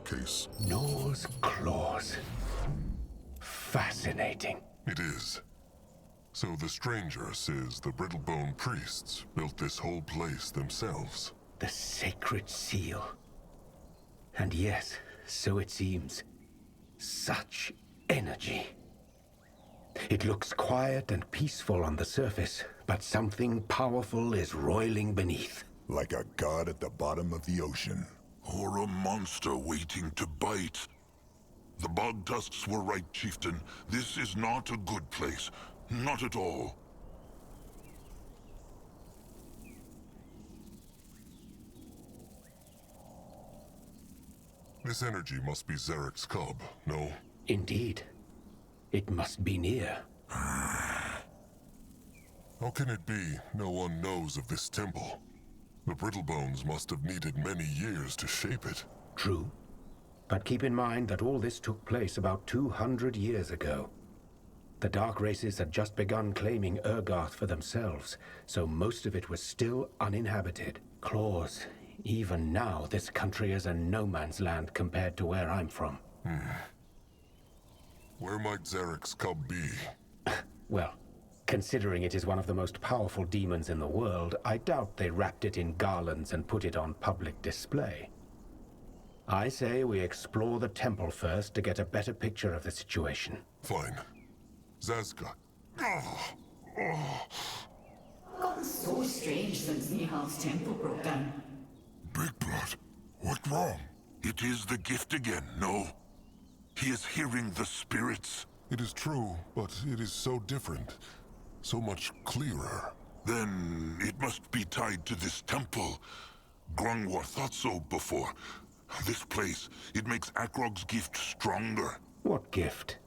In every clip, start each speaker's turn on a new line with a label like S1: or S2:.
S1: case.
S2: Gnor's claws. Fascinating.
S1: It is. So the stranger says the Brittlebone priests built this whole place themselves.
S2: The sacred seal. And yes, so it seems. Such energy. It looks quiet and peaceful on the surface, but something powerful is roiling beneath.
S3: Like a god at the bottom of the ocean.
S4: Or a monster waiting to bite. The bog tusks were right, chieftain. This is not a good place. Not at all.
S1: This energy must be Zarek's cub, no?
S2: Indeed. It must be near.
S1: How can it be no one knows of this temple? The Brittlebones must have needed many years to shape it.
S2: True. But keep in mind that all this took place about 200 years ago. The Dark Races had just begun claiming Urgarth for themselves, so most of it was still uninhabited. Claws, even now this country is a no-man's land compared to where I'm from.
S1: Where might Zarek's cub be?
S2: Well, considering it is one of the most powerful demons in the world, I doubt they wrapped it in garlands and put it on public display. I say we explore the temple first to get a better picture of the situation.
S1: Fine. Zazka.
S5: Gotten so strange since Nihal's temple broke down.
S4: Big Blood, what's wrong? It is the gift again, no? He is hearing the spirits.
S1: It is true, but it is so different. So much clearer.
S4: Then it must be tied to this temple. Grungwar thought so before. This place, it makes Akrog's gift stronger.
S2: What gift?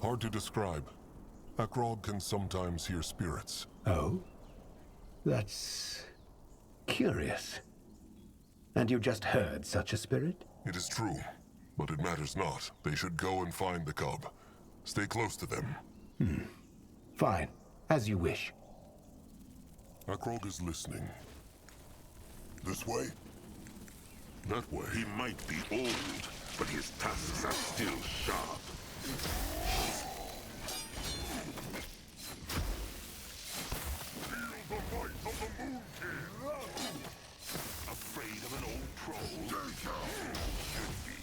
S1: Hard to describe. Akrog can sometimes hear spirits.
S2: Oh? That's curious. And you just heard such a spirit?
S1: It is true, but it matters not. They should go and find the cub. Stay close to them.
S2: Fine. As you wish.
S1: Akrog is listening.
S3: This way?
S1: That way.
S4: He might be old, but his tusks are still sharp. Feel the might of the Moon King! Afraid of an old troll? Should be.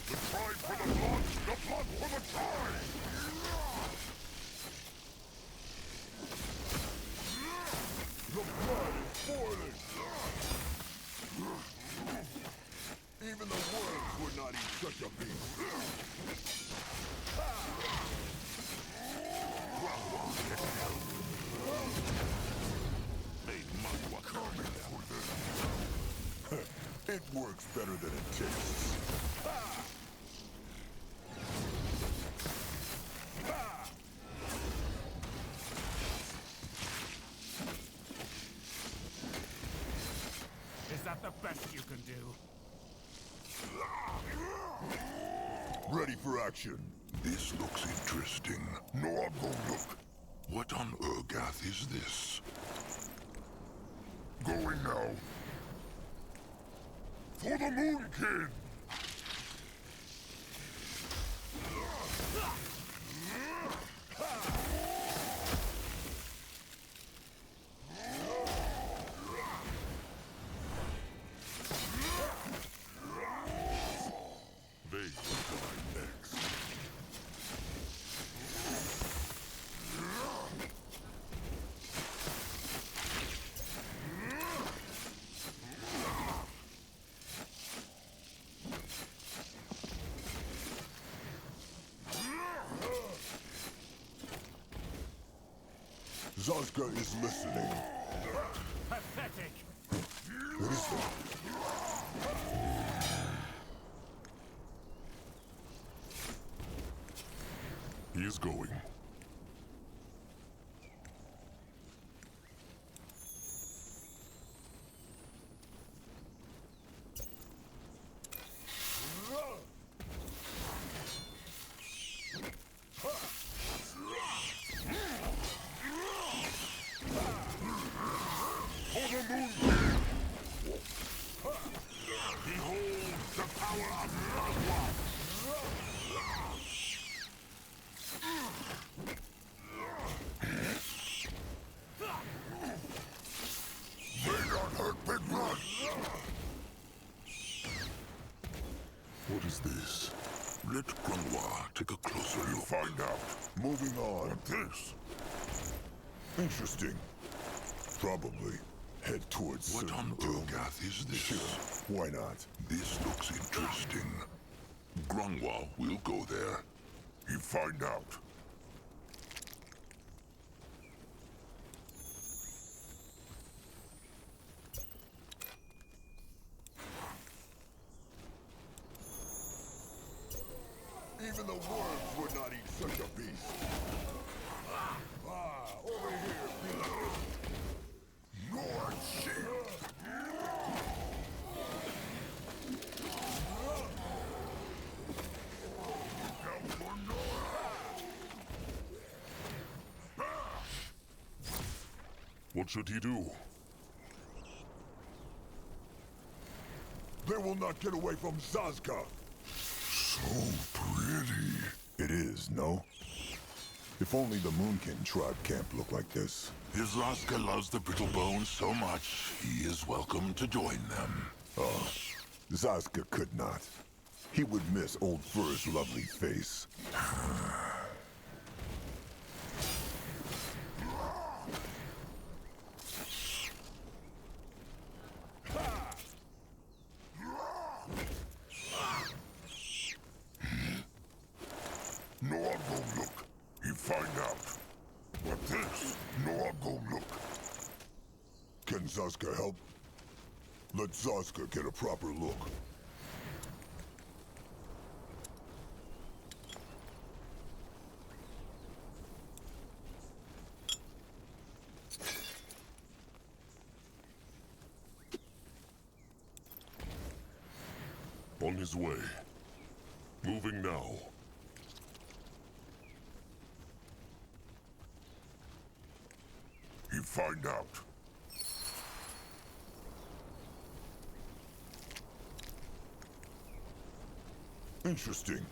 S4: The pride for the blood for the tribe!
S3: The blood is boiling! Even the worms would not eat such a beast.
S4: They must want coming for them.
S3: It works better than it tastes.
S6: Is that the best you can do?
S3: Ready for action.
S4: This looks interesting.
S3: No, I'm gonna look.
S4: What on Urgath is this?
S3: Going now. For the Moon King!
S4: They will die next.
S3: Zazka is listening.
S6: Pathetic!
S3: What is that?
S1: He is going. What is this?
S4: Let Granois take a closer look.
S3: Find out. Moving on. What's this? Interesting. Probably head towards
S4: What on Turgath is this?
S3: Sure, why not?
S4: This looks interesting. Granois will go there.
S3: You find out. Even the worms would not eat such a beast. Over here, beloved. Your shield.
S1: What should he do?
S3: They will not get away from Zazka. So pretty. It is, no? If only the Moonkin tribe camp looked like this.
S4: If Zaska loves the brittle bones so much, he is welcome to join them.
S3: Oh, Zazka could not. He would miss Old Fur's lovely face. No, I'll go look. You find out. What this? No, I'll go look. Can Zazka help? Let Zazka get a proper look.
S1: On his way. Moving now.
S3: You find out. Interesting.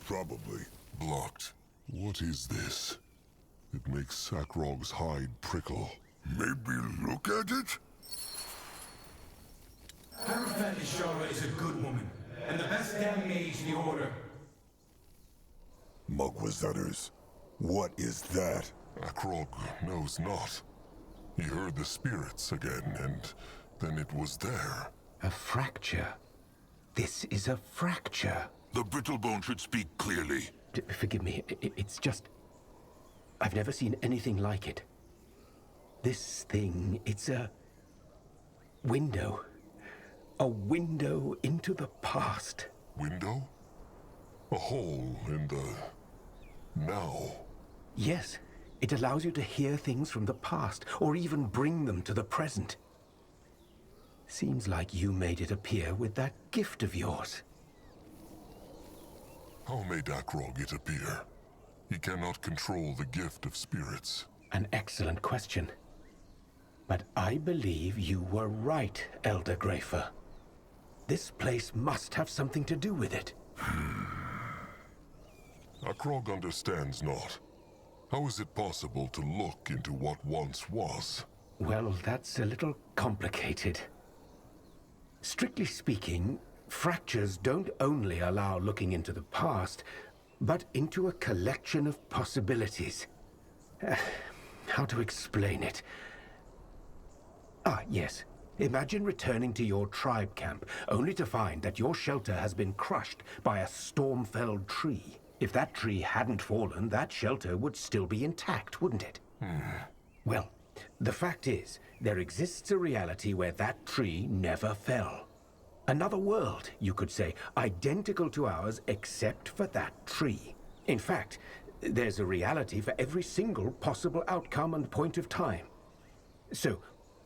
S3: Probably.
S1: Blocked. What is this? It makes Sakrog's hide prickle.
S3: Maybe look at it?
S7: Harafat Ishara is a good woman, and the best damn mage in the Order.
S3: Mugwazutters. What is that?
S1: Akrog knows not. He heard the spirits again, and then it was there.
S2: A fracture. This is a fracture.
S4: The brittle bone should speak clearly.
S2: Forgive me, it's just... I've never seen anything like it. This thing, it's a... window. A window into the past.
S1: Window? A hole in the... now.
S2: Yes, it allows you to hear things from the past, or even bring them to the present. Seems like you made it appear with that gift of yours.
S1: How made Akrog it appear? He cannot control the gift of spirits.
S2: An excellent question. But I believe you were right, Elder Grafer. This place must have something to do with it.
S1: Akrog understands not. How is it possible to look into what once was?
S2: Well, that's a little complicated. Strictly speaking, fractures don't only allow looking into the past, but into a collection of possibilities. How to explain it? Yes. Imagine returning to your tribe camp, only to find that your shelter has been crushed by a storm-felled tree. If that tree hadn't fallen, that shelter would still be intact, wouldn't it? Well, the fact is, there exists a reality where that tree never fell. Another world, you could say, identical to ours except for that tree. In fact, there's a reality for every single possible outcome and point of time. So,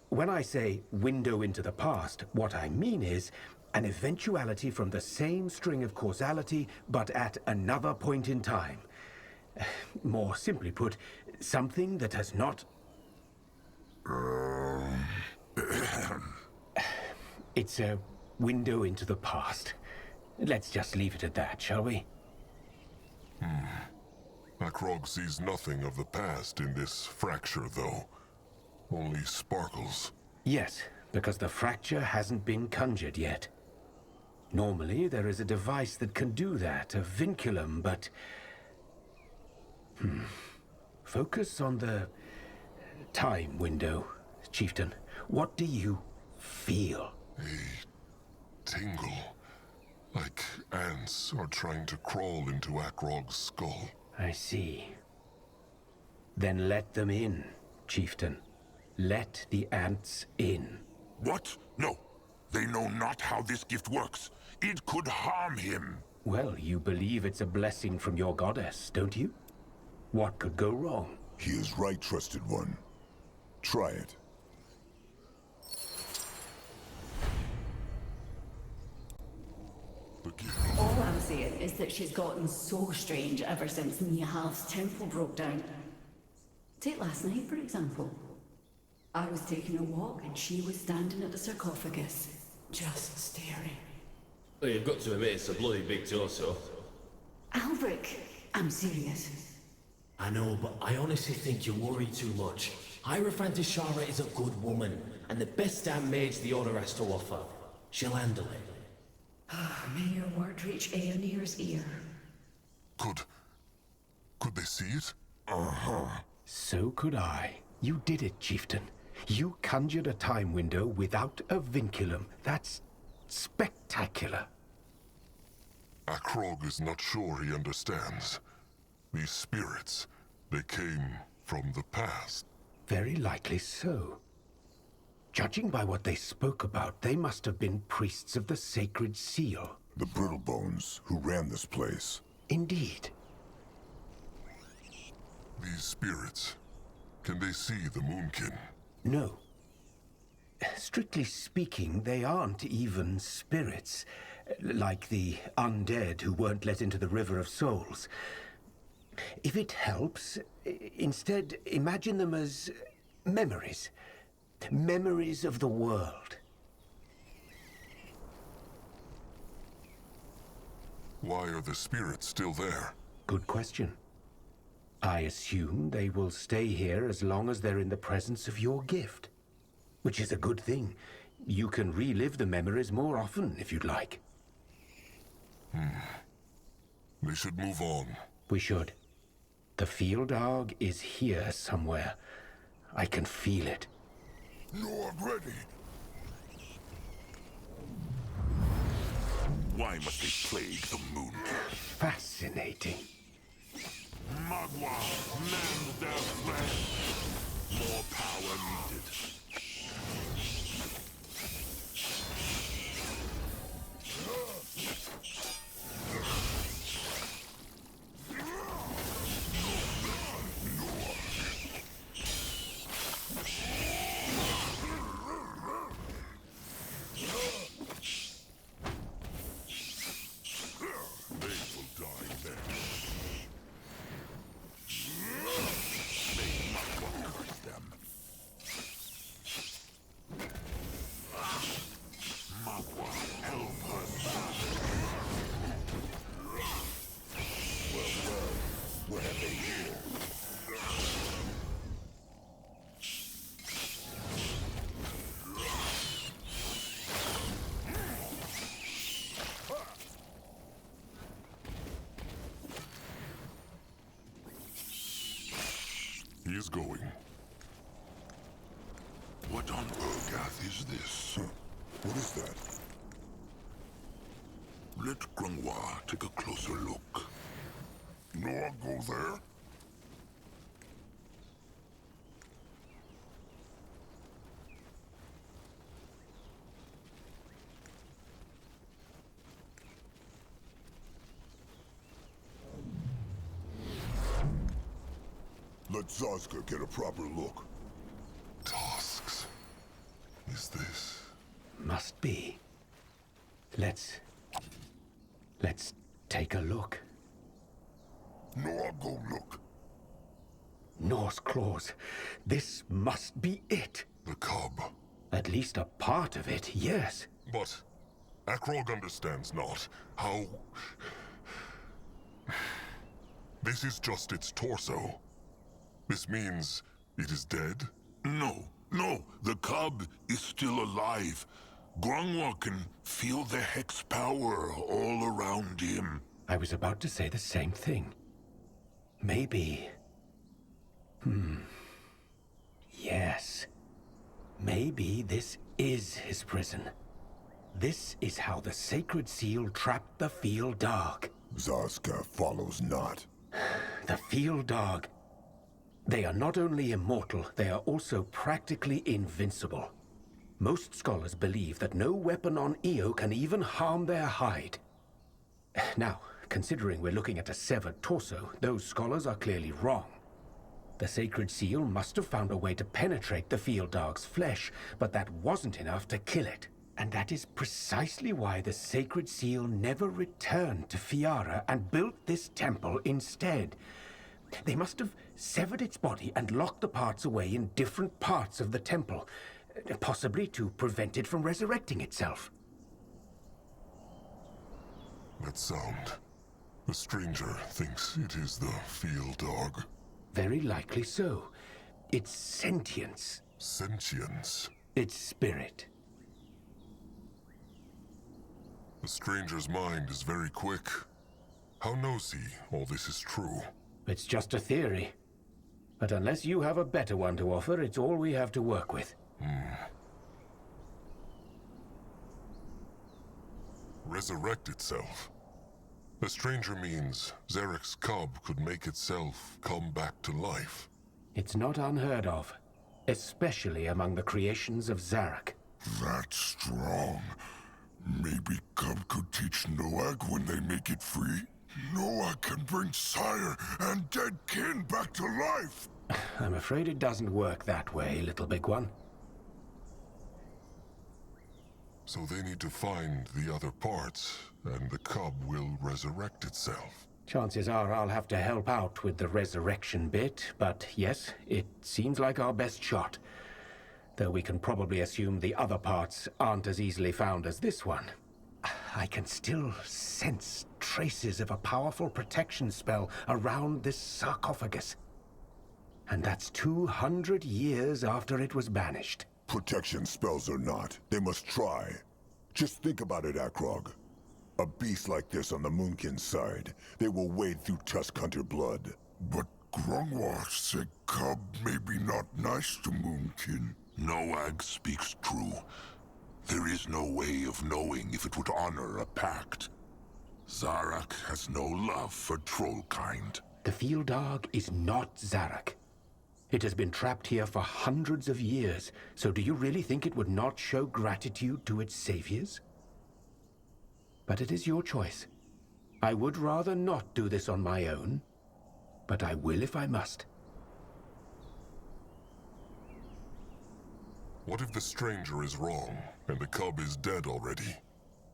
S2: when I say window into the past, what I mean is an eventuality from the same string of causality, but at another point in time. More simply put, something that has not... It's a window into the past. Let's just leave it at that, shall we?
S1: Akrog sees nothing of the past in this fracture, though. Only sparkles.
S2: Yes, because the fracture hasn't been conjured yet. Normally, there is a device that can do that, a vinculum, but... Focus on the time window, Chieftain. What do you feel?
S1: A tingle. Like ants are trying to crawl into Akrog's skull.
S2: I see. Then let them in, Chieftain. Let the ants in.
S4: What? No. They know not how this gift works. It could harm him.
S2: Well, you believe it's a blessing from your goddess, don't you? What could go wrong?
S3: He is right, trusted one. Try it.
S5: All I'm saying is that she's gotten so strange ever since Nihal's temple broke down. Take last night, for example. I was taking a walk and she was standing at the sarcophagus, just staring.
S8: Well, you've got to admit it's a bloody big torso.
S5: Albrecht, I'm serious.
S8: I know, but I honestly think you worry too much. Hierophant Ishara is a good woman, and the best damn mage the Order has to offer. She'll handle it.
S5: May your word reach Aeonir's ear.
S1: Could they see it?
S2: So could I. You did it, Chieftain. You conjured a time window without a vinculum. That's spectacular.
S1: Akrog is not sure he understands. These spirits, they came from the past.
S2: Very likely so. Judging by what they spoke about, they must have been priests of the Sacred Seal.
S3: The Brittlebones who ran this place.
S2: Indeed.
S1: These spirits, can they see the Moonkin?
S2: No. Strictly speaking, they aren't even spirits, like the undead who weren't let into the River of Souls. If it helps, instead imagine them as memories. Memories of the world.
S1: Why are the spirits still there?
S2: Good question. I assume they will stay here as long as they're in the presence of your gift. Which is a good thing. You can relive the memories more often if you'd like.
S1: They should move on.
S2: We should. The field dog is here somewhere. I can feel it.
S3: You're ready.
S4: Why must they plague the moon?
S2: Fascinating.
S4: Magua, mend their flesh. More power needed.
S1: He is going.
S4: What on Urgath is this?
S3: What is that?
S4: Let Grungwa take a closer look.
S3: No one go there? Let Zazka get a proper look.
S1: Tasks. Is this?
S2: Must be. Let's take a look.
S3: No one go look.
S2: Norse claws. This must be it.
S1: The cub.
S2: At least a part of it, yes.
S1: But Akrog understands not how... This is just its torso. This means it is dead?
S4: No, the cub is still alive. Grungwa can feel the hex power all around him.
S2: I was about to say the same thing. Maybe... Yes. Maybe this is his prison. This is how the Sacred Seal trapped the Field Dog.
S3: Zazka follows not.
S2: The Field Dog. They are not only immortal, they are also practically invincible. Most scholars believe that no weapon on Io can even harm their hide. Now, considering we're looking at a severed torso, those scholars are clearly wrong. The Sacred Seal must have found a way to penetrate the Field Dog's flesh, but that wasn't enough to kill it. And that is precisely why the Sacred Seal never returned to Fiara and built this temple instead. They must have severed its body and locked the parts away in different parts of the temple, possibly to prevent it from resurrecting itself.
S1: That sound. The stranger thinks it is the Field Dog.
S2: Very likely so. Its sentience.
S1: Sentience.
S2: Its spirit.
S1: The stranger's mind is very quick. How knows he all this is true?
S2: It's just a theory. But unless you have a better one to offer, it's all we have to work with.
S1: Resurrect itself. The stranger means Zarek's cub could make itself come back to life.
S2: It's not unheard of, especially among the creations of Zarek.
S3: That's strong. Maybe Cub could teach Noag when they make it free. Noag can bring sire and dead kin back to life.
S2: I'm afraid it doesn't work that way, little big one.
S1: So they need to find the other parts, and the cub will resurrect itself.
S2: Chances are I'll have to help out with the resurrection bit, but yes, it seems like our best shot. Though we can probably assume the other parts aren't as easily found as this one. I can still sense traces of a powerful protection spell around this sarcophagus. And that's 200 years after it was banished.
S3: Protection spells or not, they must try. Just think about it, Akrog. A beast like this on the Moonkin side, they will wade through Tusk Hunter blood. But Grungwa said Cub may be not nice to Moonkin.
S4: Noag speaks true. There is no way of knowing if it would honor a pact. Zarak has no love for trollkind.
S2: The Field Dog is not Zarak. It has been trapped here for hundreds of years, so do you really think it would not show gratitude to its saviors? But it is your choice. I would rather not do this on my own, but I will if I must.
S1: What if the stranger is wrong, and the cub is dead already?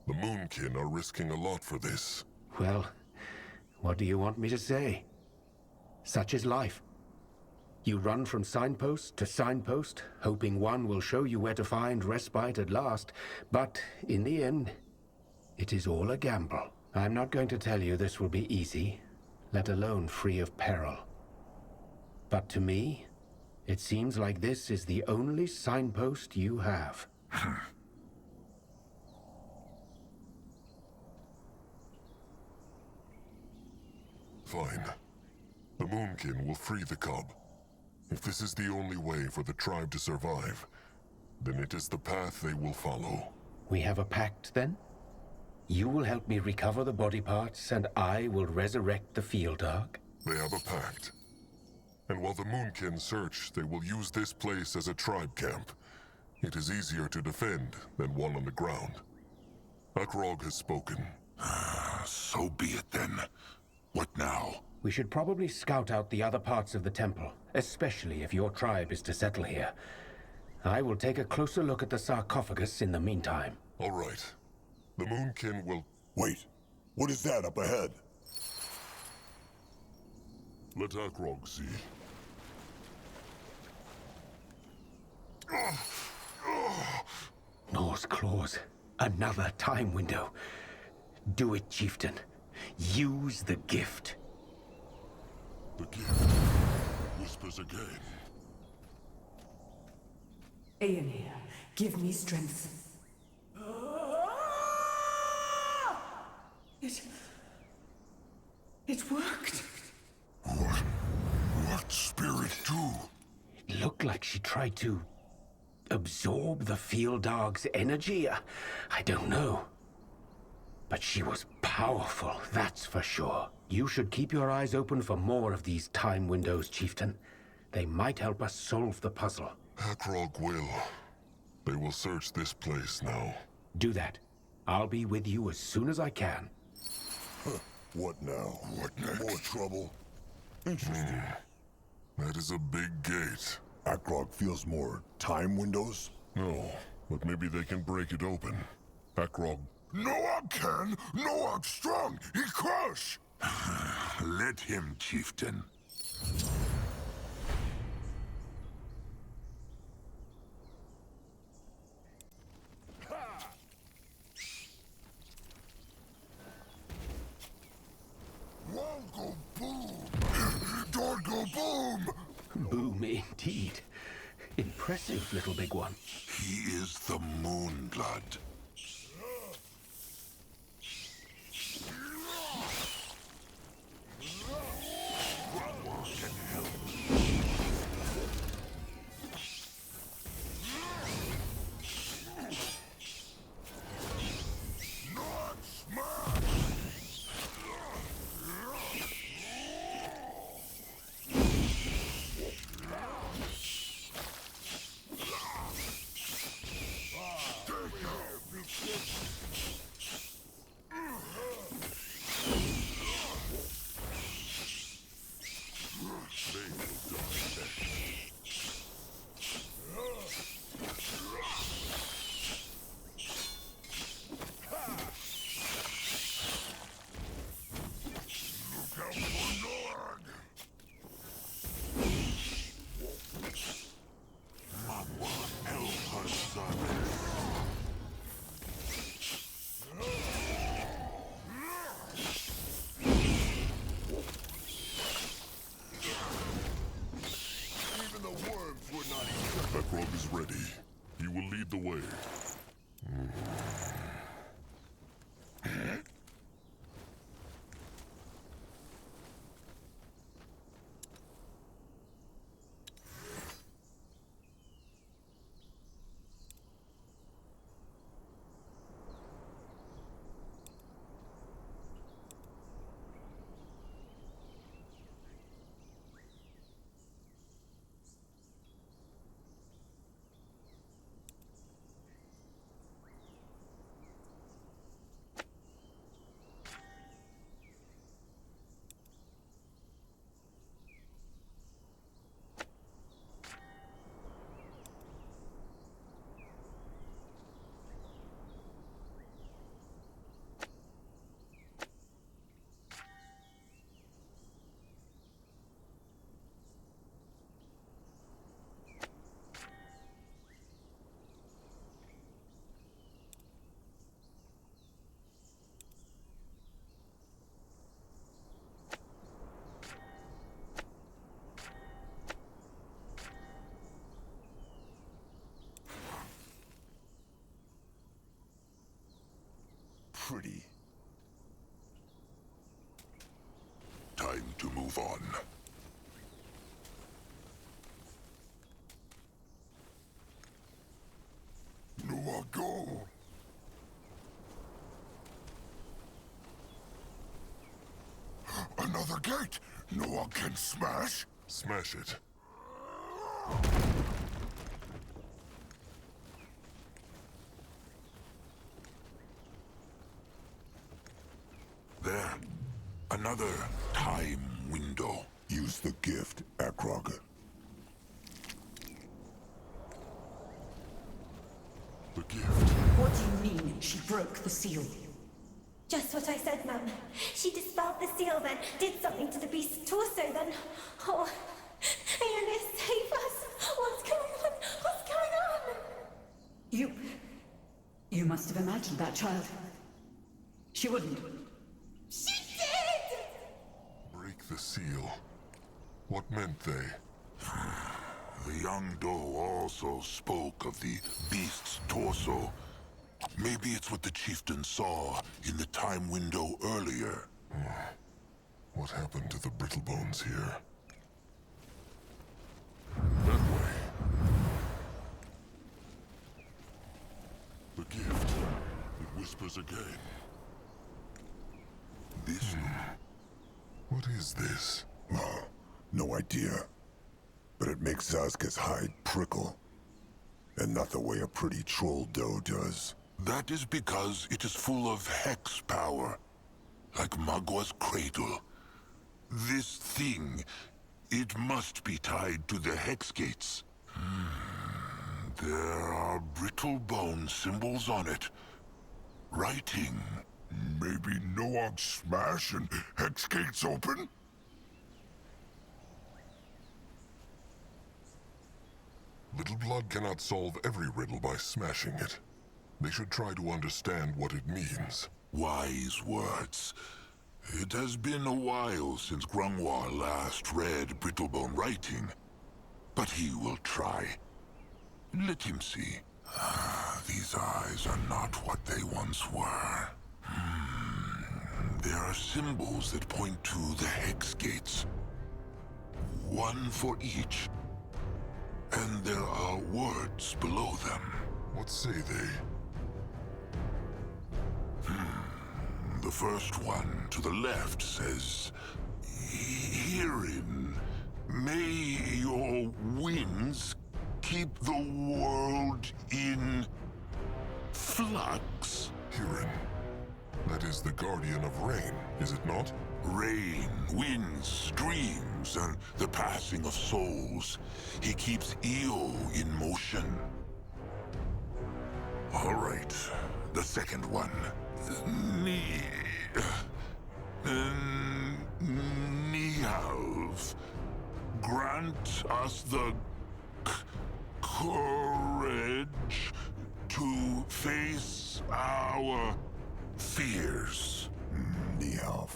S1: The Moonkin are risking a lot for this.
S2: Well, what do you want me to say? Such is life. You run from signpost to signpost, hoping one will show you where to find respite at last, but in the end, it is all a gamble. I'm not going to tell you this will be easy, let alone free of peril. But to me, it seems like this is the only signpost you have.
S1: Fine. The Moonkin will free the cub. If this is the only way for the tribe to survive, then it is the path they will follow.
S2: We have a pact, then? You will help me recover the body parts, and I will resurrect the Field Dog?
S1: They have a pact. And while the Moonkin search, they will use this place as a tribe camp. It is easier to defend than one on the ground. Akrog has spoken.
S4: So be it then. What now?
S2: We should probably scout out the other parts of the temple, especially if your tribe is to settle here. I will take a closer look at the sarcophagus in the meantime.
S1: All right. The Moonkin will...
S3: Wait, what is that up ahead?
S1: Let Akrog see.
S2: Nor's claws. Another time window. Do it, Chieftain. Use the gift.
S1: The gift whispers again.
S5: Aeonir, give me strength. It worked.
S3: What spirit do?
S2: It looked like she tried to absorb the field dog's energy. I don't know. But she was powerful, that's for sure. You should keep your eyes open for more of these time windows, Chieftain. They might help us solve the puzzle.
S1: Akrog will. They will search this place now.
S2: Do that. I'll be with you as soon as I can.
S3: What now? What next? More trouble? Interesting.
S1: That is a big gate.
S3: Akrog feels more time windows?
S1: No, but maybe they can break it open. Akrog.
S3: Noah can! Noah strong! He crush!
S4: Let him, chieftain.
S3: Wall go boom! Door go boom!
S2: Boom indeed. Impressive, little big one.
S4: He is the Moonblood.
S1: Akrog is ready. He will lead the way.
S3: Pretty.
S4: Time to move on.
S3: Noah go! Another gate! Noah can smash?
S1: Smash it.
S4: There. Another time window.
S3: Use the gift, Akrog.
S1: The gift.
S5: What do you mean she broke the seal?
S9: Just what I said, Mum. She dispelled the seal, then did something to the beast's torso, then... Oh, Aeonir, save us! What's going on? What's going on?
S5: You must have imagined that child. She wouldn't.
S9: She did!
S1: Break the seal. What meant they?
S4: The young doe also spoke of the beast's torso. Maybe it's what the chieftain saw in the time window earlier.
S1: What happened to the brittle bones here? That way. The gift. It whispers again.
S4: This...
S1: What is this?
S3: No idea. But it makes Zazka's hide prickle. And not the way a pretty troll doe does.
S4: That is because it is full of hex power. Like Magwa's cradle. This thing, it must be tied to the hex gates. There are brittle bone symbols on it. Writing.
S3: Maybe Noog smash and hex gates open?
S1: Little Blood cannot solve every riddle by smashing it. They should try to understand what it means.
S4: Wise words. It has been a while since Grungwar last read Brittlebone writing. But he will try. Let him see. These eyes are not what they once were. There are symbols that point to the hex gates. One for each. And there are words below them.
S1: What say they?
S4: The first one to the left says, "Herein, may your winds keep the world in flux."
S1: Hurin. That is the guardian of rain, is it not?
S4: Rain, winds, streams, and the passing of souls. He keeps Io in motion. All right, the second one. Nihalv, grant us the courage to face our fears.
S3: Nihalv.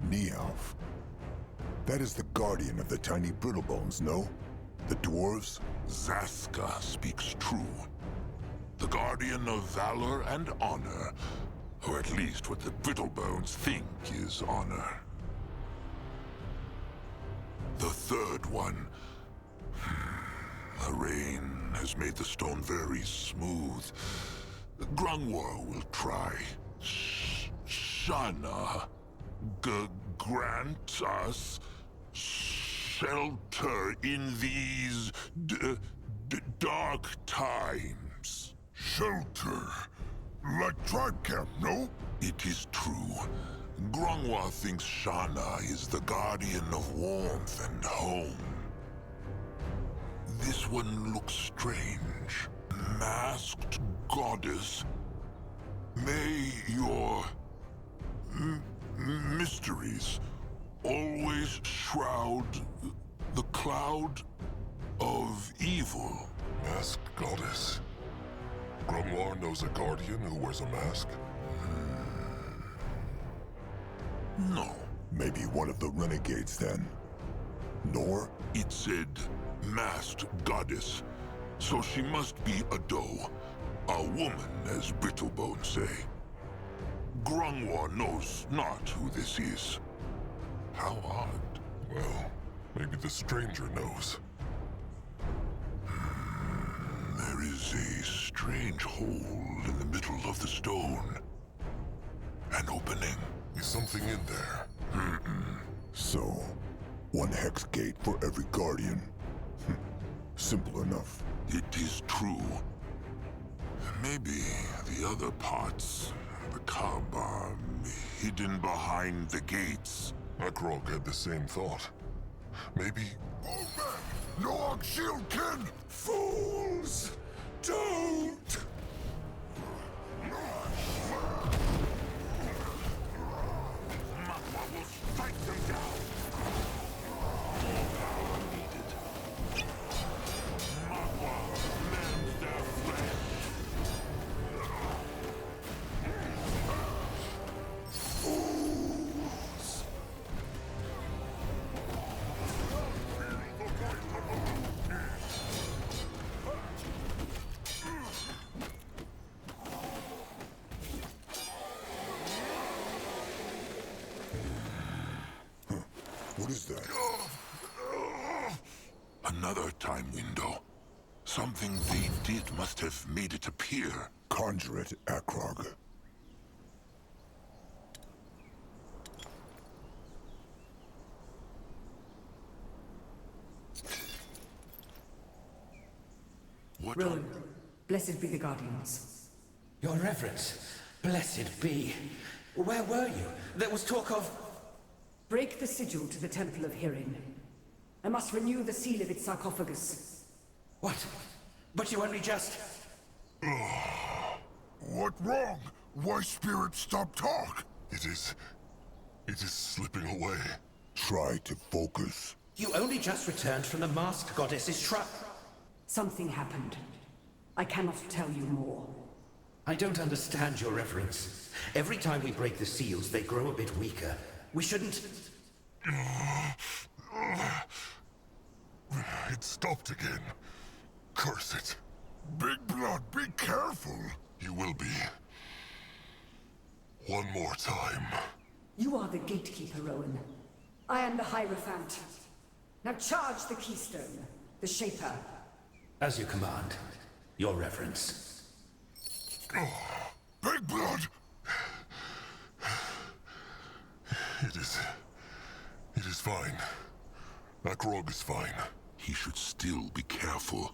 S3: Nihalv. That is the guardian of the tiny Brittlebones, no? The dwarves?
S4: Zaska speaks true. The guardian of valor and honor. Or at least what the Brittlebones think is honor. The third one. The rain has made the stone very smooth. Grungwar will try. Shana, grant us shelter in these dark times.
S3: Shelter? Like tribe camp, no?
S4: It is true. Grungwar thinks Shana is the guardian of warmth and home. This one looks strange. Masked goddess. May your mysteries always shroud the cloud of evil.
S1: Masked goddess. Grungwar knows a guardian who wears a mask?
S4: No.
S3: Maybe one of the renegades, then. Nor?
S4: It said masked goddess. So she must be a doe. A woman, as Brittlebone say. Grungwar knows not who this is. How odd.
S1: Well, maybe the stranger knows.
S4: There is a strange hole in the middle of the stone. An opening.
S1: Is something in there?
S3: So, one hex gate for every guardian. Simple enough.
S4: It is true. Maybe the other parts, the cub, are hidden behind the gates.
S1: Akrog had the same thought. Maybe...
S3: Oh man! Noog Shieldkin! Fools! Don't!
S4: Magwa will strike them down. More power needed. Magwa mends their flesh.
S3: What is that?
S4: Another time window. Something they did must have made it appear.
S3: Conjure it, Akrog.
S4: What
S10: Rowan, blessed be the Guardians.
S2: Your Reverence, blessed be. Where were you? There was talk of...
S10: Break the sigil to the Temple of Hirin. I must renew the seal of its sarcophagus.
S2: What? But you only just...
S3: What wrong? Why spirit stop talk?
S1: It is slipping away.
S3: Try to focus.
S2: You only just returned from the masked goddess's shrine.
S10: Something happened. I cannot tell you more.
S2: I don't understand, Your Reverence. Every time we break the seals, they grow a bit weaker. We shouldn't...
S1: It stopped again. Curse it.
S3: Big Blood, be careful.
S1: You will be. One more time.
S10: You are the gatekeeper, Rowan. I am the Hierophant. Now charge the keystone, the Shaper.
S2: As you command, Your Reverence.
S3: Big Blood!
S1: It is fine. Akrog is fine.
S4: He should still be careful.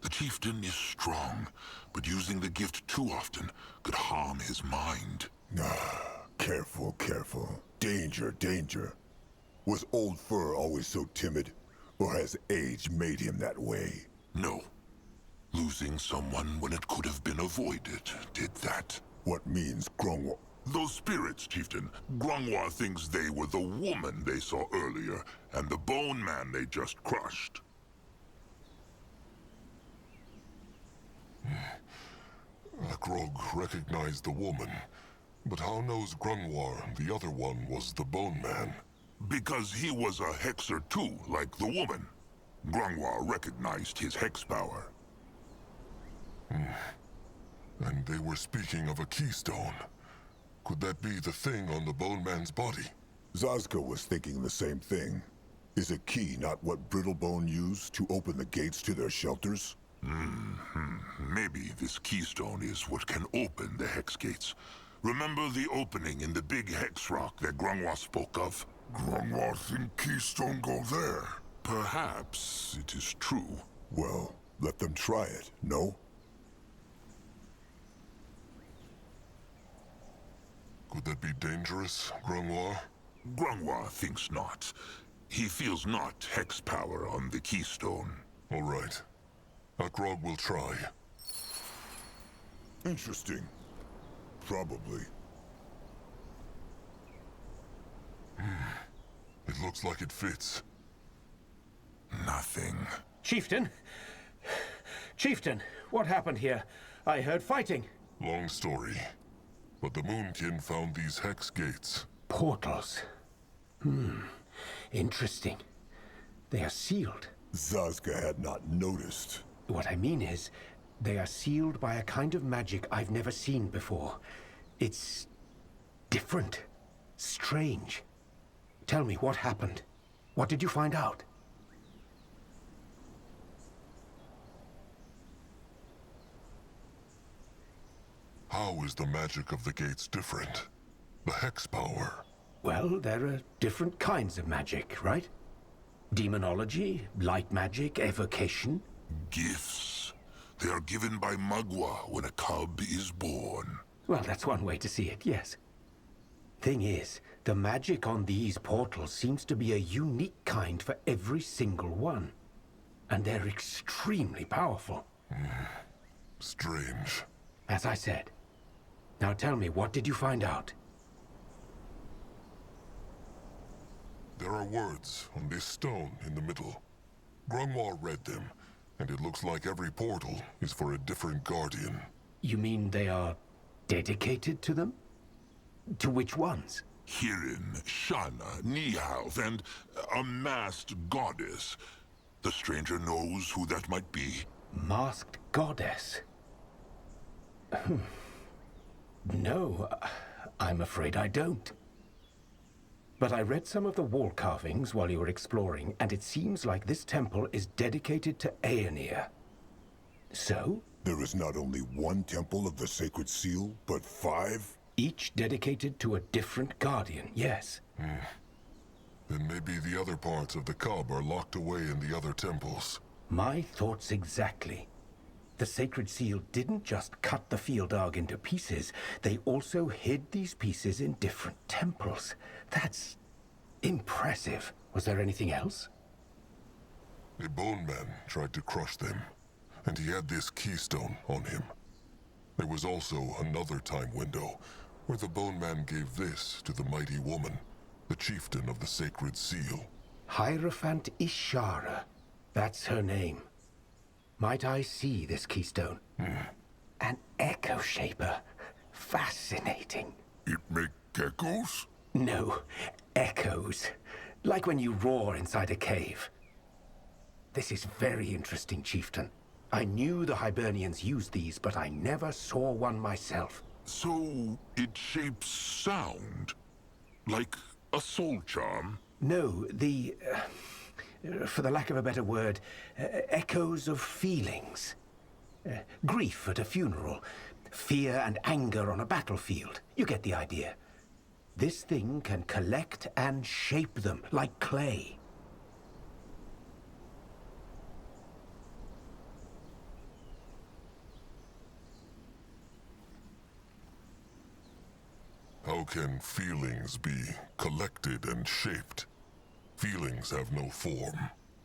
S4: The chieftain is strong, but using the gift too often could harm his mind.
S3: Careful, careful. Danger, danger. Was Old Fur always so timid? Or has age made him that way?
S4: No. Losing someone when it could have been avoided did that.
S3: What means Grungwa?
S4: Those spirits, Chieftain. Grungwa thinks they were the woman they saw earlier, and the bone man they just crushed.
S1: Akrog recognized the woman, but how knows Grunwar the other one was the bone man?
S4: Because he was a hexer too, like the woman. Grungwa recognized his hex power.
S1: And they were speaking of a keystone. Could that be the thing on the bone man's body?
S3: Zazka was thinking the same thing. Is a key not what Brittlebone used to open the gates to their shelters?
S4: Maybe this keystone is what can open the hex gates. Remember the opening in the big hex rock that Grungwa spoke of?
S3: Grungwa think keystone go there.
S4: Perhaps it is true.
S3: Well, let them try it, no?
S1: Could that be dangerous, Grunwar?
S4: Grungwa thinks not. He feels not hex power on the keystone.
S1: All right. Akrog will try.
S3: Interesting. Probably.
S1: It looks like it fits.
S4: Nothing.
S2: Chieftain? Chieftain, what happened here? I heard fighting.
S1: Long story. But the Moonkin found these hex gates.
S2: Portals. Interesting. They are sealed.
S3: Zazka had not noticed.
S2: What I mean is, they are sealed by a kind of magic I've never seen before. It's different. Strange. Tell me, what happened? What did you find out?
S1: How is the magic of the gates different? The hex power.
S2: Well, there are different kinds of magic, right? Demonology, light magic, evocation.
S4: Gifts. They are given by Magua when a cub is born.
S2: Well, that's one way to see it, yes. Thing is, the magic on these portals seems to be a unique kind for every single one. And they're extremely powerful.
S1: Strange.
S2: As I said. Now tell me, what did you find out?
S1: There are words on this stone in the middle. Grunwar read them, and it looks like every portal is for a different guardian.
S2: You mean they are dedicated to them? To which ones?
S4: Hirin, Shana, Nihalv, and a masked goddess. The stranger knows who that might be.
S2: Masked goddess? No, I'm afraid I don't. But I read some of the wall carvings while you were exploring, and it seems like this temple is dedicated to Aeonir. So?
S3: There is not only one temple of the Sacred Seal, but 5?
S2: Each dedicated to a different guardian, yes.
S1: Then maybe the other parts of the cub are locked away in the other temples.
S2: My thoughts exactly. The Sacred Seal didn't just cut the Fieldog into pieces, they also hid these pieces in different temples. That's impressive. Was there anything else?
S1: A bone man tried to crush them, and he had this keystone on him. There was also another time window, where the bone man gave this to the mighty woman, the chieftain of the Sacred Seal.
S2: Hierophant Ishara. That's her name. Might I see this keystone? An echo shaper. Fascinating.
S3: It make echoes?
S2: No, echoes. Like when you roar inside a cave. This is very interesting, Chieftain. I knew the Hibernians used these, but I never saw one myself.
S4: So it shapes sound? Like a soul charm?
S2: No, for the lack of a better word, echoes of feelings. Grief at a funeral, fear and anger on a battlefield. You get the idea. This thing can collect and shape them like clay.
S1: How can feelings be collected and shaped? Feelings have no form.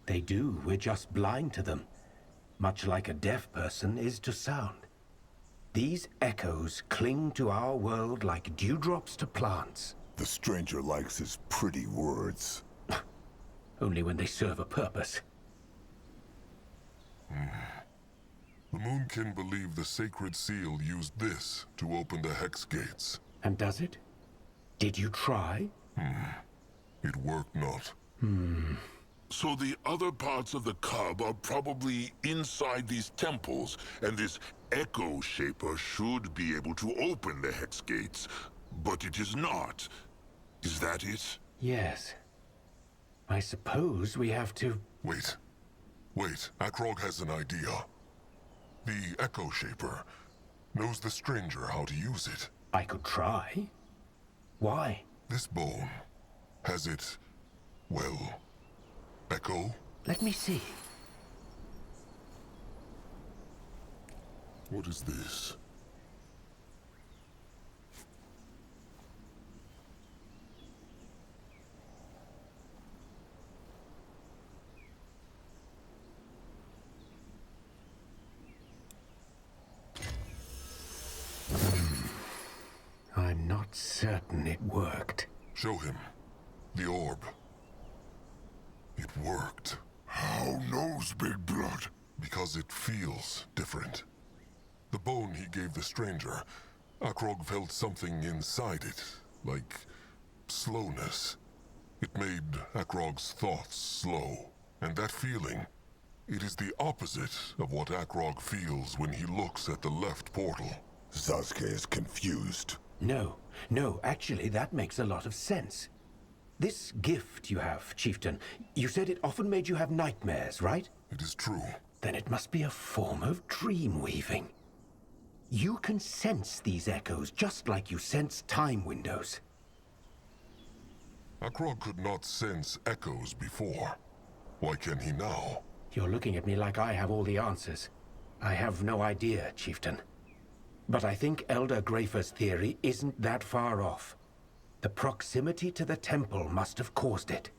S2: They do, we're just blind to them. Much like a deaf person is to sound. These echoes cling to our world like dewdrops to plants.
S3: The stranger likes his pretty words.
S2: Only when they serve a purpose.
S1: The Moonkin believe the Sacred Seal used this to open the Hex Gates.
S2: And does it? Did you try?
S1: It worked not.
S4: So the other parts of the cub are probably inside these temples, and this echo shaper should be able to open the hex gates, but it is not. Is that it?
S2: Yes. I suppose we have to...
S1: Wait. Akrog has an idea. The Echo Shaper knows the stranger how to use it.
S2: I could try. Why?
S1: This bone, has it, well, echo?
S2: Let me see.
S1: What is this?
S2: I'm not certain it worked.
S1: Show him. The orb. It worked.
S3: How knows Big Blood?
S1: Because it feels different. The bone he gave the stranger, Akrog felt something inside it, like slowness. It made Akrog's thoughts slow, and that feeling, it is the opposite of what Akrog feels when he looks at the left portal.
S3: Sasuke is confused.
S2: No, actually, that makes a lot of sense. This gift you have, Chieftain, you said it often made you have nightmares, right?
S1: It is true.
S2: Then it must be a form of dream weaving. You can sense these echoes just like you sense time windows.
S1: Akrog could not sense echoes before. Why can he now?
S2: You're looking at me like I have all the answers. I have no idea, Chieftain. But I think Elder Grafer's theory isn't that far off. The proximity to the temple must have caused it.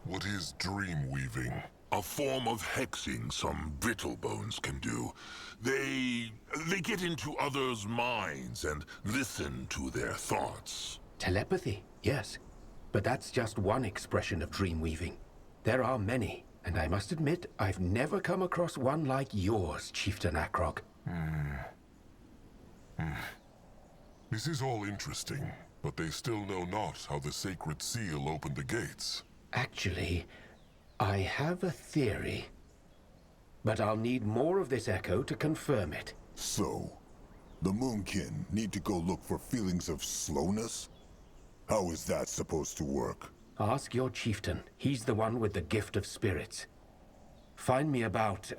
S1: What is dream weaving?
S4: A form of hexing some brittle bones can do. They get into others' minds and listen to their thoughts.
S2: Telepathy, yes. But that's just one expression of dream weaving. There are many, and I must admit, I've never come across one like yours, Chieftain Akrog.
S1: This is all interesting, but they still know not how the Sacred Seal opened the gates.
S2: Actually, I have a theory. But I'll need more of this echo to confirm it.
S3: So, the Moonkin need to go look for feelings of slowness? How is that supposed to work?
S2: Ask your chieftain. He's the one with the gift of spirits. Find me about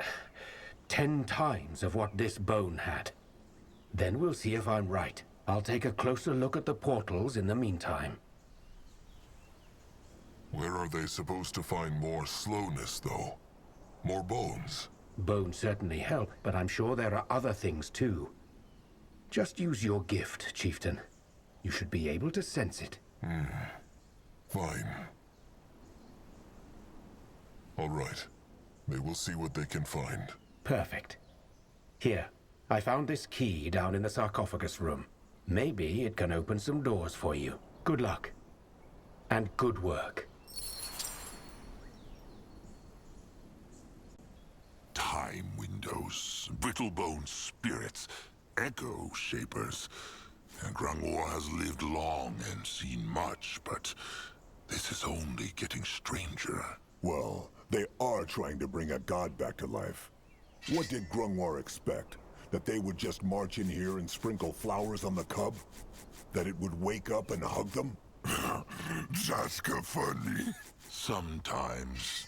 S2: 10 times of what this bone had. Then we'll see if I'm right. I'll take a closer look at the portals in the meantime.
S1: Where are they supposed to find more slowness, though? More bones?
S2: Bones certainly help, but I'm sure there are other things too. Just use your gift, chieftain. You should be able to sense it.
S1: Fine. All right. They will see what they can find.
S2: Perfect. Here, I found this key down in the sarcophagus room. Maybe it can open some doors for you. Good luck. And good work.
S4: Time windows, brittle-bone spirits, echo shapers. Grangor has lived long and seen much, but this is only getting stranger.
S3: Well, they are trying to bring a god back to life. What did Grungwar expect? That they would just march in here and sprinkle flowers on the cub? That it would wake up and hug them?
S4: Zaska funny. Sometimes.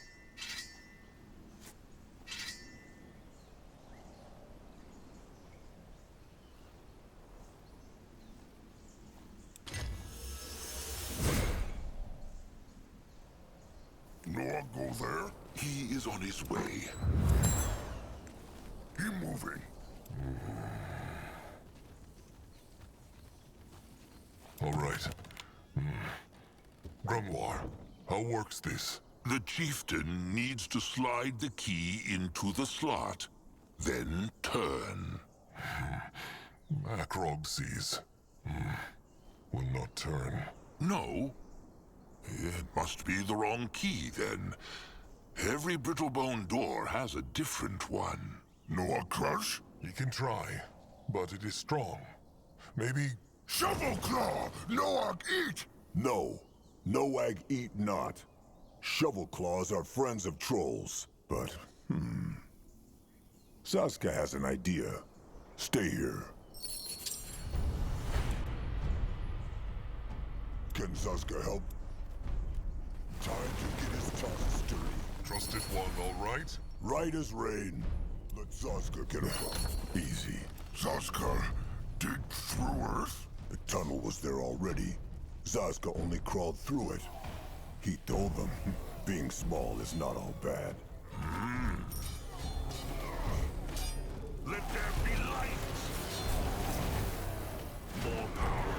S3: Noah go there?
S4: He is on his way.
S3: He moving.
S1: All right. Grumwar, how works this?
S4: The chieftain needs to slide the key into the slot, then turn.
S1: Akrog sees. Will not turn.
S4: No. It must be the wrong key, then. Every brittle-bone door has a different one.
S3: Noah crush?
S1: You can try, but it is strong. Maybe...
S3: Shovel claw! Noah eat! No. Noag eat not. Shovel claws are friends of trolls. But, Saska has an idea. Stay here. Can Saska help? Time to get his tongue sturdy.
S1: Trusted one, all right?
S3: Right as rain. Let Saska get across. Easy.
S4: Zaska, dig through Earth?
S3: The tunnel was there already. Zaska only crawled through it. He told them, being small is not all bad.
S4: Let there be light! More power.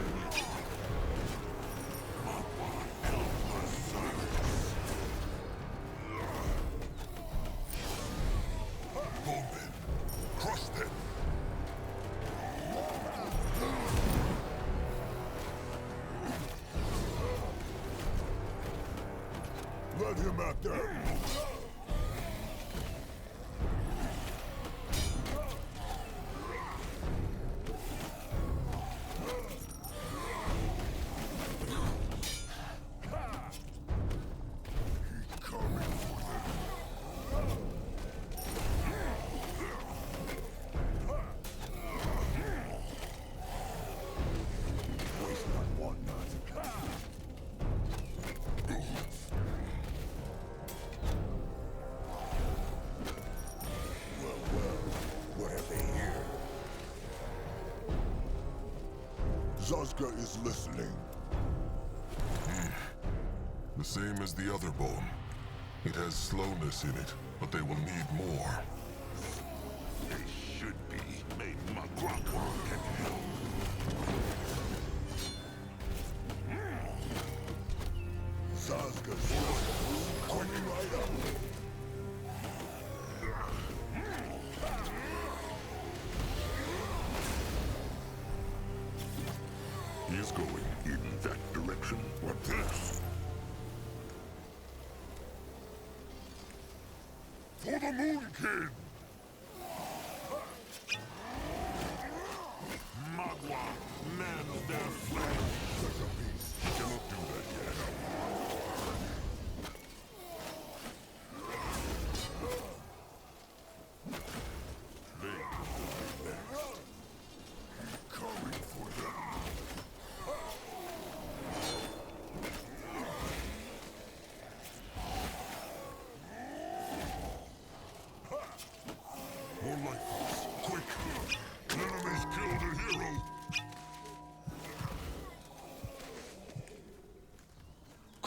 S4: Mappa, help us, silence.
S1: Bowman, crush them.
S3: Let him out there. Zaska is listening.
S1: The same as the other bone. It has slowness in it, but they will need more.
S4: They should be. Maybe Magraka can help.
S3: Zaska's coming right up.
S4: He is going in that direction. What this?
S3: For the Moon King!
S4: Magua, man of their flesh.
S3: Such a beast.
S1: He cannot do that yet.
S3: Coming for them.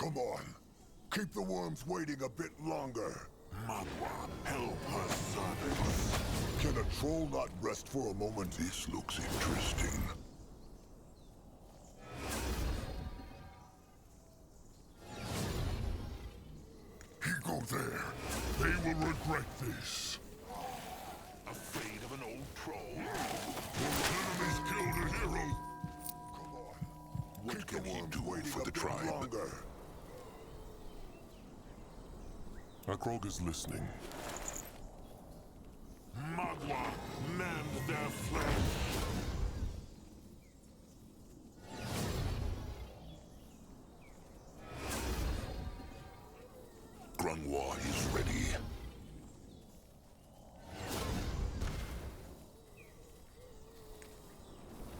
S3: Come on. Keep the worms waiting a bit longer.
S4: Magua, help her servants.
S3: Can a troll not rest for a moment?
S4: This looks interesting.
S3: He go there. They will regret this.
S4: Afraid of an old troll?
S3: Enemies killed a hero. Come on.
S4: What
S3: Keep
S4: can
S3: the
S4: he
S3: worms
S4: do
S3: waiting
S4: for
S3: a
S4: the
S3: bit
S4: tribe?
S3: longer.
S1: Akrog is listening.
S4: Magua, mend their flesh. Grungwa is ready.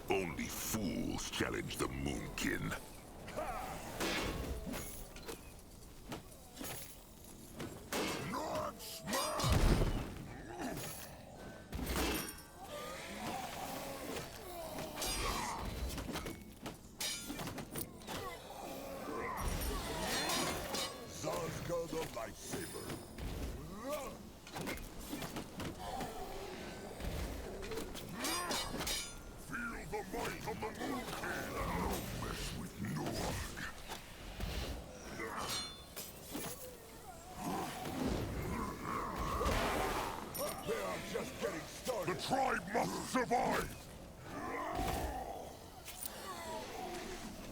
S4: Only fools challenge the Moonkin.
S3: Not smart. Zazka the lightsaber. Feel the might of the Moonkin. Don't mess with Norg. They are just getting started.
S1: The tribe must survive!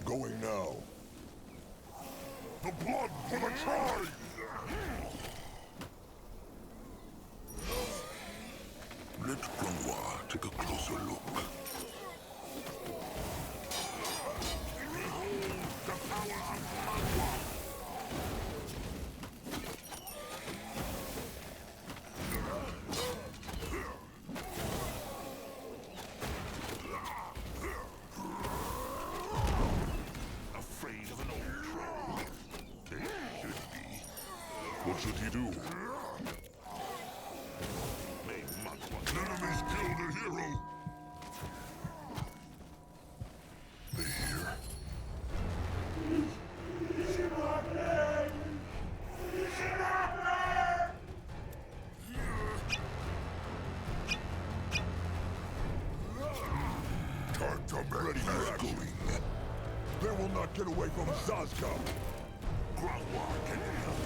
S3: Going now.
S1: The blood for the tribe!
S4: Let Grungwa take a closer look.
S1: The powers of Magua!
S4: Afraid of an old troll? They should be.
S1: What should he do?
S4: May Magua
S1: Enemies killed a hero! They hear.
S3: Time to ready for action. They will not get away from Zazka.
S4: Grungwa can help.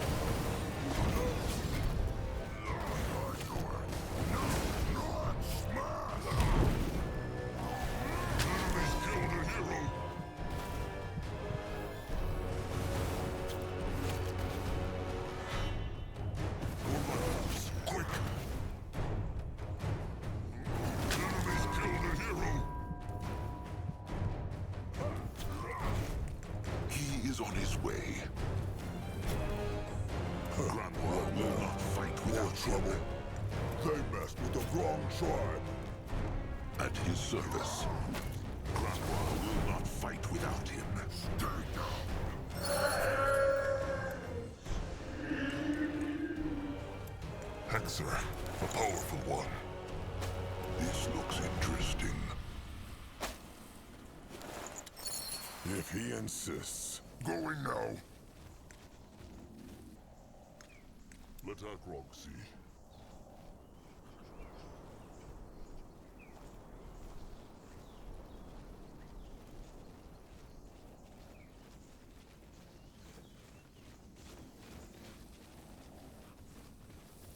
S3: Not smart.
S1: Enemies killed a hero!
S3: Quick.
S1: Enemies killed a hero!
S4: He is on his way. Grungwa will not fight
S3: More
S4: without
S3: trouble.
S4: him.
S3: They messed with the wrong tribe.
S4: At his service. Grungwa will not fight without him.
S3: Stay down.
S1: Hexer, a powerful one.
S4: This looks interesting.
S3: If he insists. Going now.
S1: Let Akrog see.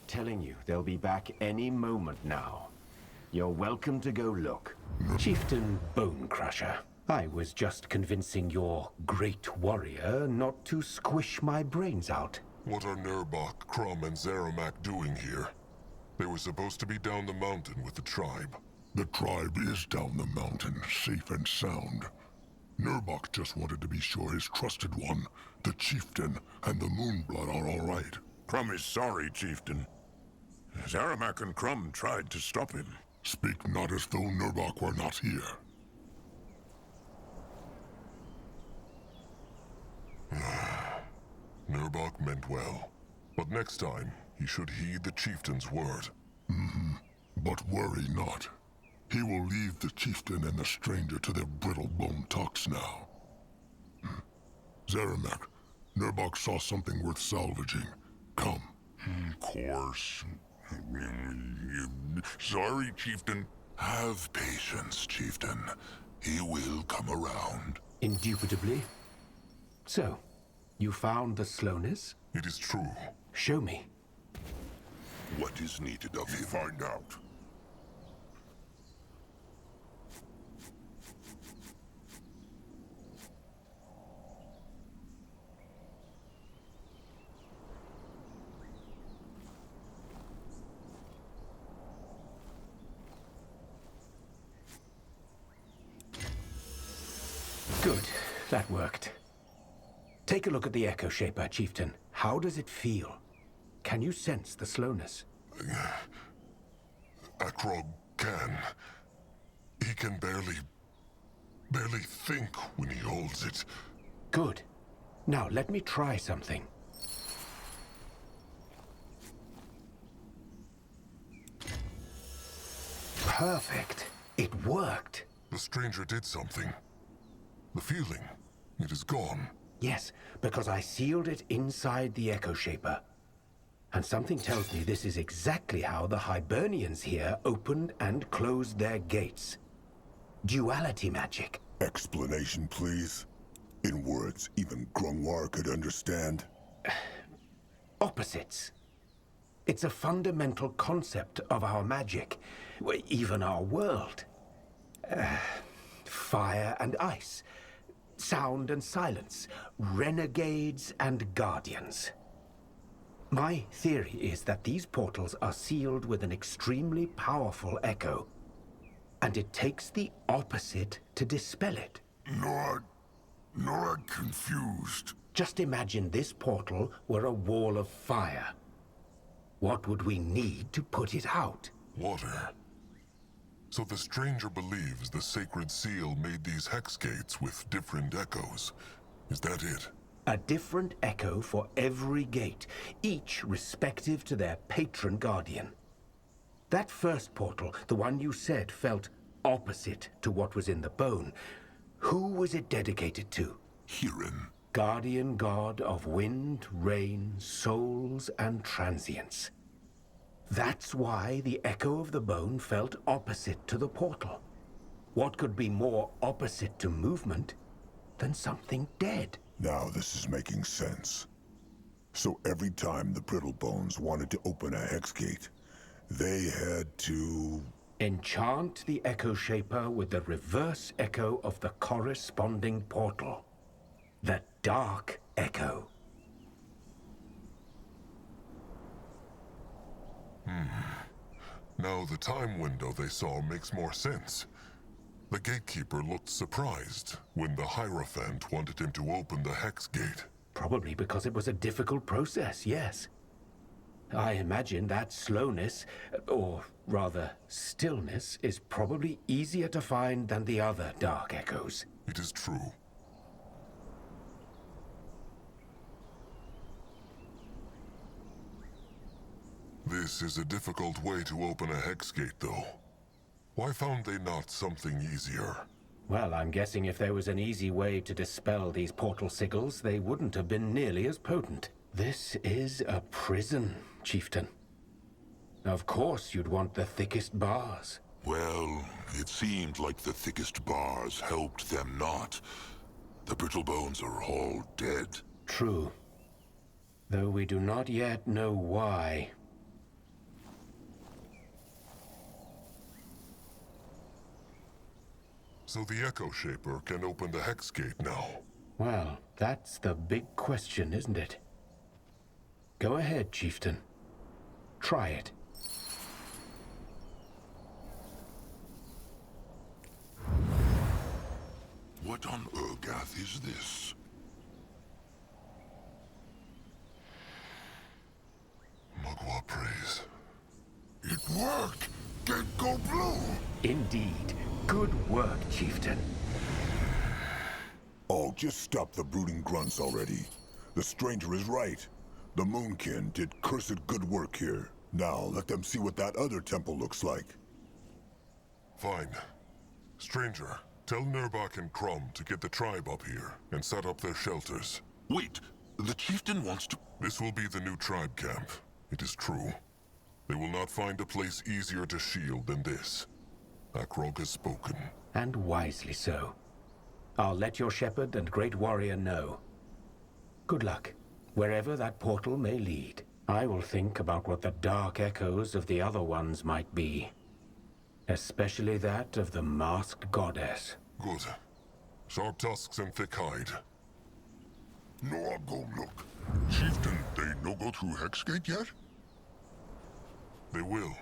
S2: Telling you, they'll be back any moment now. You're welcome to go look. Chieftain Bone Crusher, I was just convincing your great warrior not to squish my brains out.
S1: What are Nurbok, Crumb, and Zeramak doing here? They were supposed to be down the mountain with the tribe.
S3: The tribe is down the mountain, safe and sound. Nurbok just wanted to be sure his trusted one, the chieftain, and the Moonblood are all right.
S11: Crumb is sorry, Chieftain. Zeramak and Crumb tried to stop him.
S3: Speak not as though Nurbok were not here.
S1: Nurbok meant well. But next time, he should heed the chieftain's word.
S3: But worry not. He will leave the chieftain and the stranger to their brittle bone talks now. Zeramak, Nurbok saw something worth salvaging. Come.
S4: Of course. Sorry, Chieftain. Have patience, Chieftain. He will come around.
S2: Indubitably. So, you found the slowness?
S1: It is true.
S2: Show me.
S4: What is needed of him?
S3: Find out.
S2: Good. That worked. Take a look at the Echo Shaper, Chieftain. How does it feel? Can you sense the slowness?
S1: Akrog can. He can barely think when he holds it.
S2: Good. Now, let me try something. Perfect. It worked.
S1: The stranger did something. The feeling, it is gone.
S2: Yes, because I sealed it inside the Echo Shaper. And something tells me this is exactly how the Hibernians here opened and closed their gates. Duality magic.
S3: Explanation, please. In words even Grungwar could understand.
S2: Opposites. It's a fundamental concept of our magic, even our world. Fire and ice, sound and silence, renegades and guardians. My theory is that these portals are sealed with an extremely powerful echo, and it takes the opposite to dispel it.
S3: Not confused.
S2: Just imagine this portal were a wall of fire. What would we need to put it out?
S1: Water. So the stranger believes the sacred seal made these hex gates with different echoes. Is that it?
S2: A different echo for every gate, each respective to their patron guardian. That first portal, the one you said felt opposite to what was in the bone, who was it dedicated to?
S4: Hirin.
S2: Guardian god of wind, rain, souls, and transience. That's why the echo of the bone felt opposite to the portal. What could be more opposite to movement than something dead?
S3: Now this is making sense. So every time the Brittle Bones wanted to open a hex gate, they had to...
S2: enchant the Echo Shaper with the reverse echo of the corresponding portal. The Dark Echo.
S1: Now the time window they saw makes more sense. The gatekeeper looked surprised when the Hierophant wanted him to open the hex gate.
S2: Probably because it was a difficult process, yes. I imagine that slowness, or rather stillness, is probably easier to find than the other dark echoes.
S1: It is true. This is a difficult way to open a hex gate, though. Why found they not something easier?
S2: Well, I'm guessing if there was an easy way to dispel these portal sigils, they wouldn't have been nearly as potent. This is a prison, Chieftain. Of course you'd want the thickest bars.
S4: Well, it seemed like the thickest bars helped them not. The Brittle Bones are all dead.
S2: True. Though we do not yet know why.
S1: So the Echo Shaper can open the hex gate now.
S2: Well, that's the big question, isn't it? Go ahead, Chieftain. Try it.
S4: What on Urgath is this?
S1: Magua prays.
S3: It worked! Gate go blue!
S2: Indeed. Good work, Chieftain.
S3: Oh, just stop the brooding grunts already. The stranger is right. The Moonkin did cursed good work here. Now, let them see what that other temple looks like.
S1: Fine. Stranger, tell Nurbok and Crumb to get the tribe up here and set up their shelters.
S4: Wait! The chieftain wants to...
S1: This will be the new tribe camp. It is true. They will not find a place easier to shield than this. Akrog has spoken.
S2: And wisely so. I'll let your shepherd and great warrior know. Good luck, wherever that portal may lead. I will think about what the dark echoes of the other ones might be. Especially that of the masked goddess.
S1: Good. Sharp tusks and thick hide.
S3: No, I'll go look.
S11: Chieftain, they no go through Hexgate yet?
S1: They will.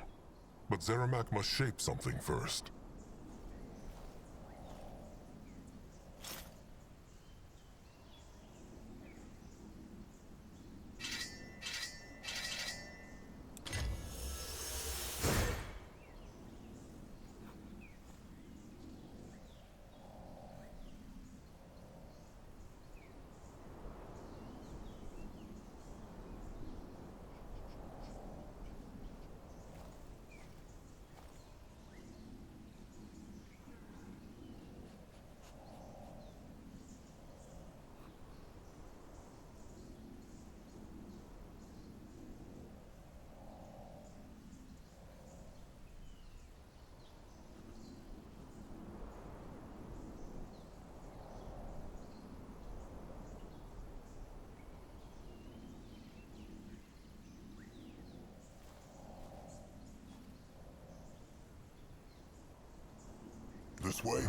S1: But Zeramak must shape something first.
S3: This way?